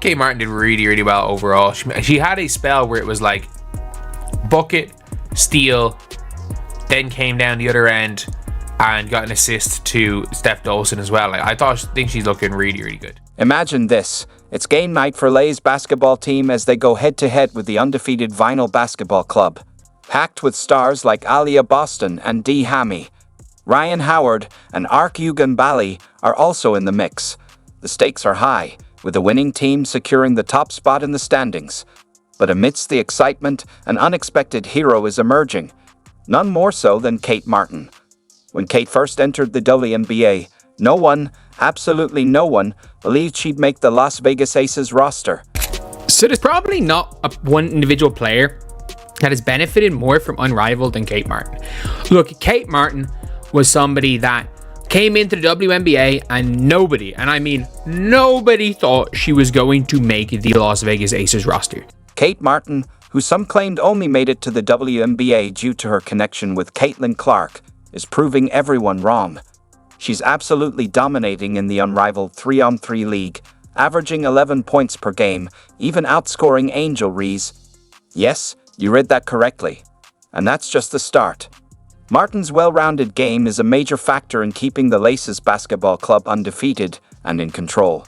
Kate Martin did really, really well overall. She had a spell where it was like bucket, steal, then came down the other end and got an assist to Steph Dolson as well. Like, I think she's looking really, really good. Imagine this. It's game night for Lay's basketball team as they go head-to-head with the undefeated Vinyl Basketball Club. Packed with stars like Alia Boston and Dee Hammy. Ryan Howard and Ark Bali are also in the mix. The stakes are high, with the winning team securing the top spot in the standings. But amidst the excitement, an unexpected hero is emerging. None more so than Kate Martin. When Kate first entered the WNBA, no one, absolutely no one, believed she'd make the Las Vegas Aces roster. So there's probably not one individual player that has benefited more from Unrivaled than Kate Martin. Look, Kate Martin was somebody that came into the WNBA and nobody, and I mean nobody, thought she was going to make the Las Vegas Aces roster. Kate Martin, who some claimed only made it to the WNBA due to her connection with Caitlin Clark, is proving everyone wrong. She's absolutely dominating in the Unrivaled 3-on-3 league, averaging 11 points per game, even outscoring Angel Reese. Yes, you read that correctly. And that's just the start. Martin's well-rounded game is a major factor in keeping the Laces basketball club undefeated and in control.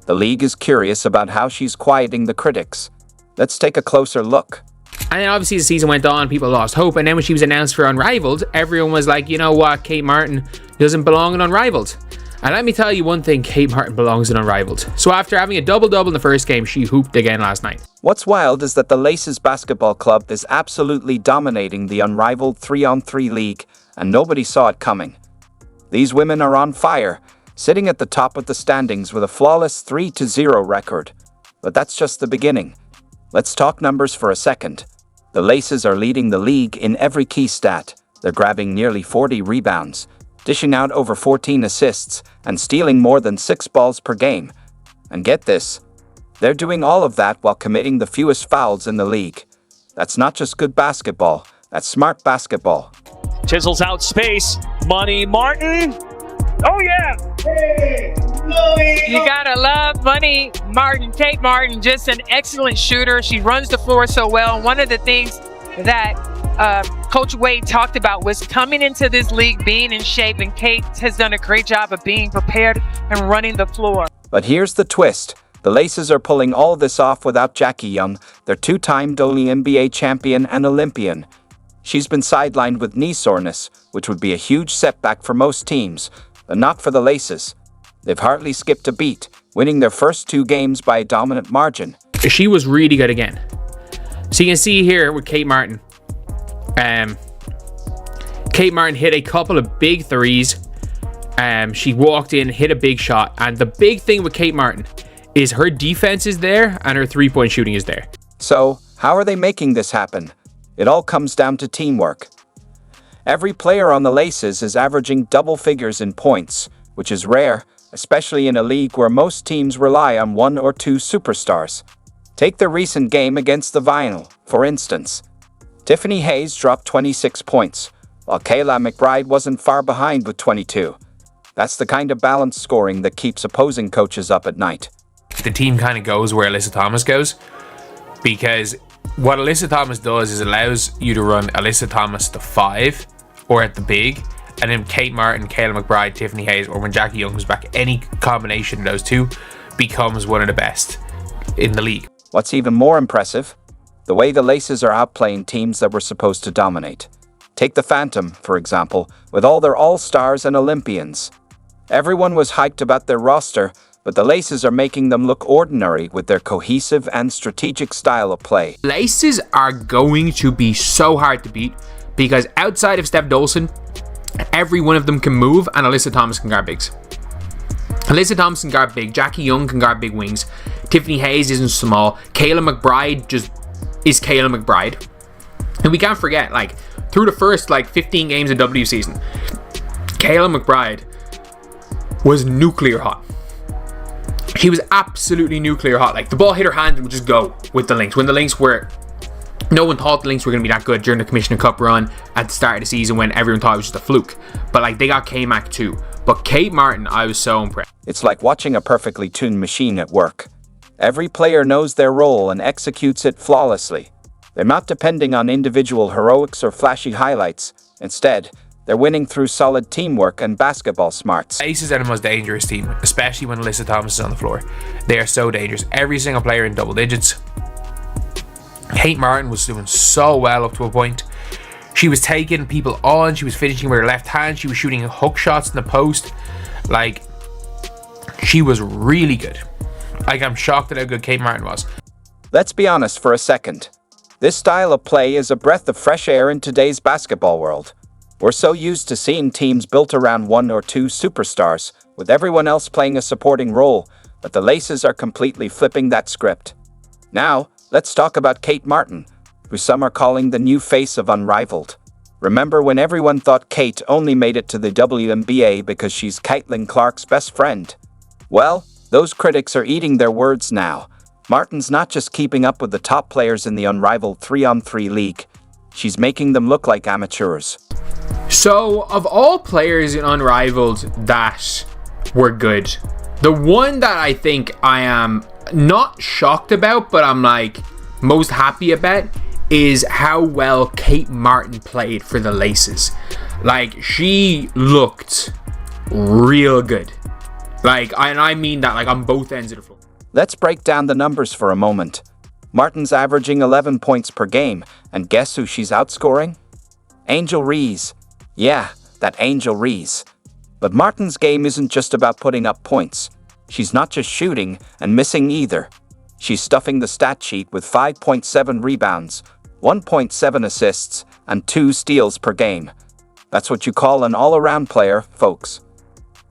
The league is curious about how she's quieting the critics. Let's take a closer look. And then obviously the season went on, people lost hope, and then when she was announced for Unrivaled, everyone was like, you know what, Kate Martin doesn't belong in Unrivaled. And let me tell you one thing, Kate Martin belongs in Unrivaled. So after having a double-double in the first game, she hooped again last night. What's wild is that the Laces basketball club is absolutely dominating the Unrivaled 3-on-3 league, and nobody saw it coming. These women are on fire, sitting at the top of the standings with a flawless 3-0 record. But that's just the beginning. Let's talk numbers for a second. The Laces are leading the league in every key stat. They're grabbing nearly 40 rebounds, dishing out over 14 assists, and stealing more than 6 balls per game. And get this, they're doing all of that while committing the fewest fouls in the league. That's not just good basketball, that's smart basketball. Chisels out space. Money Martin. Oh yeah! Hey, Money! You gotta love Money Martin. Kate Martin, just an excellent shooter. She runs the floor so well. One of the things that Coach Wade talked about was coming into this league being in shape, and Kate has done a great job of being prepared and running the floor. But here's the twist. The Laces are pulling all this off without Jackie Young, their two-time WNBA champion and Olympian. She's been sidelined with knee soreness, which would be a huge setback for most teams, but not for the Laces. They've hardly skipped a beat, winning their first 2 games by a dominant margin. She was really good again. So you can see here with Kate Martin. Kate Martin hit a couple of big threes. She walked in, hit a big shot. And the big thing with Kate Martin is her defense is there and her three-point shooting is there. So, how are they making this happen? It all comes down to teamwork. Every player on the Laces is averaging double figures in points, which is rare, especially in a league where most teams rely on 1 or 2 superstars. Take the recent game against the Vinyl, for instance. Tiffany Hayes dropped 26 points, while Kayla McBride wasn't far behind with 22. That's the kind of balanced scoring that keeps opposing coaches up at night. The team kind of goes where Alyssa Thomas goes, because what Alyssa Thomas does is allows you to run Alyssa Thomas to 5 or at the big, and then Kate Martin, Kayla McBride, Tiffany Hayes, or when Jackie Young comes back, any combination of those two becomes one of the best in the league. What's even more impressive? The way the Laces are outplaying teams that were supposed to dominate. Take the Phantom, for example, with all their all-stars and Olympians. Everyone was hyped about their roster, but the Laces are making them look ordinary with their cohesive and strategic style of play. Laces are going to be so hard to beat because outside of Steph Dolson, every one of them can move, and Alyssa Thomas can guard bigs. Alyssa Thomas can guard big, Jackie Young can guard big wings, Tiffany Hayes isn't small, Kayla McBride just is Kayla McBride. And we can't forget, through the first 15 games of W season, Kayla McBride was nuclear hot. She was absolutely nuclear hot. The ball hit her hand and would just go with the Lynx. When the Lynx were... No one thought the Lynx were going to be that good during the Commissioner Cup run at the start of the season when everyone thought it was just a fluke. But they got K-Mac too. But Kate Martin, I was so impressed. It's like watching a perfectly tuned machine at work. Every player knows their role and executes it flawlessly. They're not depending on individual heroics or flashy highlights. Instead, they're winning through solid teamwork and basketball smarts. Aces are the most dangerous team, especially when Alyssa Thomas is on the floor. They are so dangerous. Every single player in double digits. Kate Martin was doing so well up to a point. She was taking people on. She was finishing with her left hand. She was shooting hook shots in the post. Like, she was really good. Like, I'm shocked at how good Kate Martin was. Let's be honest for a second. This style of play is a breath of fresh air in today's basketball world. We're so used to seeing teams built around one or two superstars, with everyone else playing a supporting role, but the Laces are completely flipping that script. Now, let's talk about Kate Martin, who some are calling the new face of Unrivaled. Remember when everyone thought Kate only made it to the WNBA because she's Caitlin Clark's best friend? Well, those critics are eating their words now. Martin's not just keeping up with the top players in the Unrivaled 3-on-3 league, she's making them look like amateurs. So, of all players in Unrivaled that were good, the one that I think I am not shocked about, but I'm like most happy about, is how well Kate Martin played for the Laces. Like, she looked real good. Like, and I mean that like on both ends of the floor. Let's break down the numbers for a moment. Martin's averaging 11 points per game, and guess who she's outscoring? Angel Reese. Yeah, that Angel Reese. But Martin's game isn't just about putting up points. She's not just shooting and missing either. She's stuffing the stat sheet with 5.7 rebounds, 1.7 assists, and 2 steals per game. That's what you call an all-around player, folks.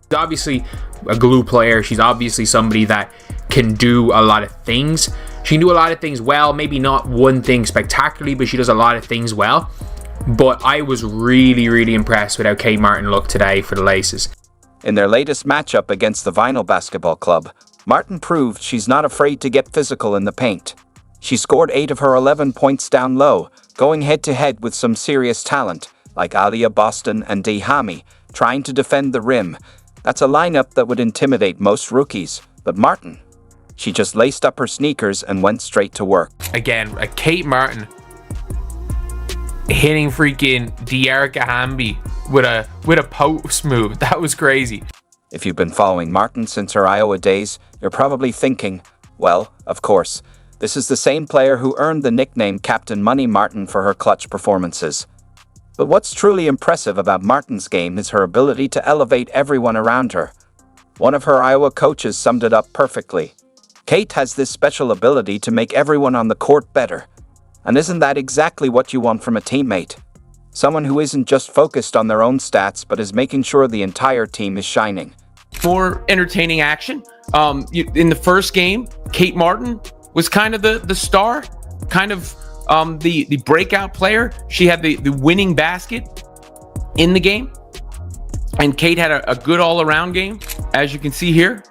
She's obviously a glue player. She's obviously somebody that can do a lot of things. She can do a lot of things well, maybe not one thing spectacularly, but she does a lot of things well. But I was really, really impressed with how Kate Martin looked today for the Laces. In their latest matchup against the Vinyl Basketball Club, Martin proved she's not afraid to get physical in the paint. She scored 8 of her 11 points down low, going head-to-head with some serious talent, like Alia Boston and Dee Hami, trying to defend the rim. That's a lineup that would intimidate most rookies, but Martin, she just laced up her sneakers and went straight to work. Again, a Kate Martin hitting freaking De'Arica Hamby with a post move. That was crazy. If you've been following Martin since her Iowa days, you're probably thinking, well, of course, this is the same player who earned the nickname Captain Money Martin for her clutch performances. But what's truly impressive about Martin's game is her ability to elevate everyone around her. One of her Iowa coaches summed it up perfectly. Kate has this special ability to make everyone on the court better. And isn't that exactly what you want from a teammate? Someone who isn't just focused on their own stats, but is making sure the entire team is shining. More entertaining action. In the first game, Kate Martin was kind of the star, kind of the breakout player. She had the winning basket in the game. And Kate had a good all-around game, as you can see here,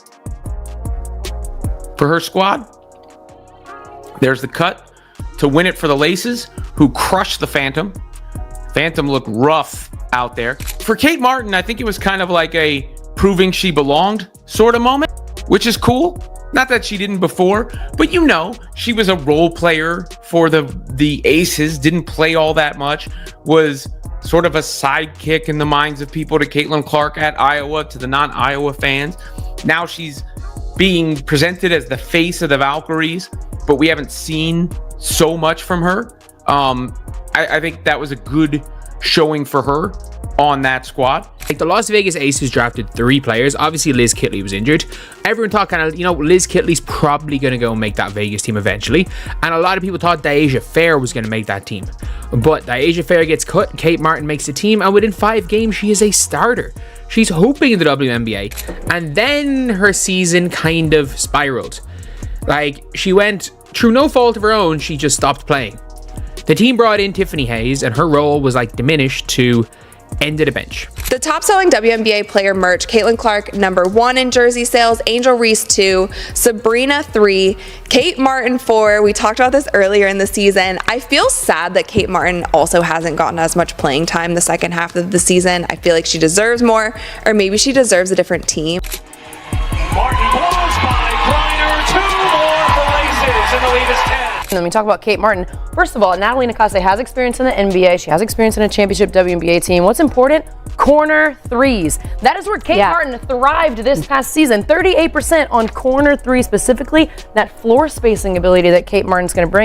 for her squad. There's the cut to win it for the Laces, who crushed the Phantom. Phantom looked rough out there. For Kate Martin, I think it was kind of like a proving she belonged sort of moment, which is cool. Not that she didn't before, but you know, she was a role player for the Aces, didn't play all that much, was sort of a sidekick in the minds of people to Caitlin Clark at Iowa, to the non-Iowa fans. Now she's being presented as the face of the Valkyries, but we haven't seen so much from her. I think that was a good showing for her on that squad. Like, the Las Vegas Aces drafted 3 players. Obviously, Liz Kitley was injured. Everyone thought kind of, Liz Kitley's probably going to go and make that Vegas team eventually. And a lot of people thought De'Asia Fair was going to make that team. But De'Asia Fair gets cut, Kate Martin makes the team, and within 5 games, she is a starter. She's hoping in the WNBA. And then her season kind of spiraled. Like, she went, through no fault of her own, she just stopped playing. The team brought in Tiffany Hayes, and her role was diminished to end of the bench. The top-selling WNBA player merch: Caitlin Clark, number 1 in jersey sales, Angel Reese 2, Sabrina 3, Kate Martin 4. We talked about this earlier in the season. I feel sad that Kate Martin also hasn't gotten as much playing time the second half of the season. I feel like she deserves more, or maybe she deserves a different team. Martin blows by Griner, 2 more. and the lead is 10. And then we talk about Kate Martin. First of all, Natalie Nakase has experience in the NBA. She has experience in a championship WNBA team. What's important? Corner threes. That is where Kate Martin thrived this past season. 38% on corner three specifically. That floor spacing ability that Kate Martin's going to bring.